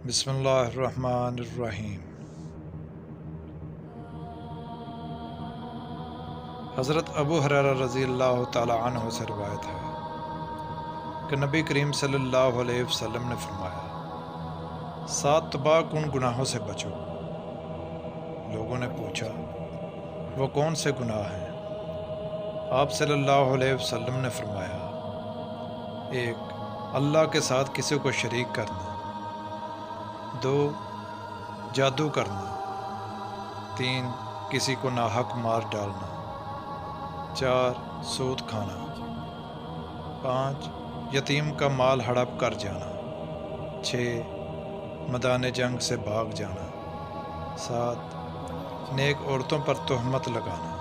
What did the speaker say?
بسم اللہ الرحمن الرحیم۔ حضرت ابو ہریرہ رضی اللہ تعالی عنہ سے روایت ہے کہ نبی کریم صلی اللہ علیہ وسلم نے فرمایا، 7 تباہ کن گناہوں سے بچو۔ لوگوں نے پوچھا، وہ کون سے گناہ ہیں؟ آپ صلی اللہ علیہ وسلم نے فرمایا، 1 اللہ کے ساتھ کسی کو شریک کرنا، 2 جادو کرنا، 3 کسی کو ناحق مار ڈالنا، 4 سود کھانا، 5 یتیم کا مال ہڑپ کر جانا، 6 میدان جنگ سے بھاگ جانا، 7 نیک عورتوں پر تہمت لگانا۔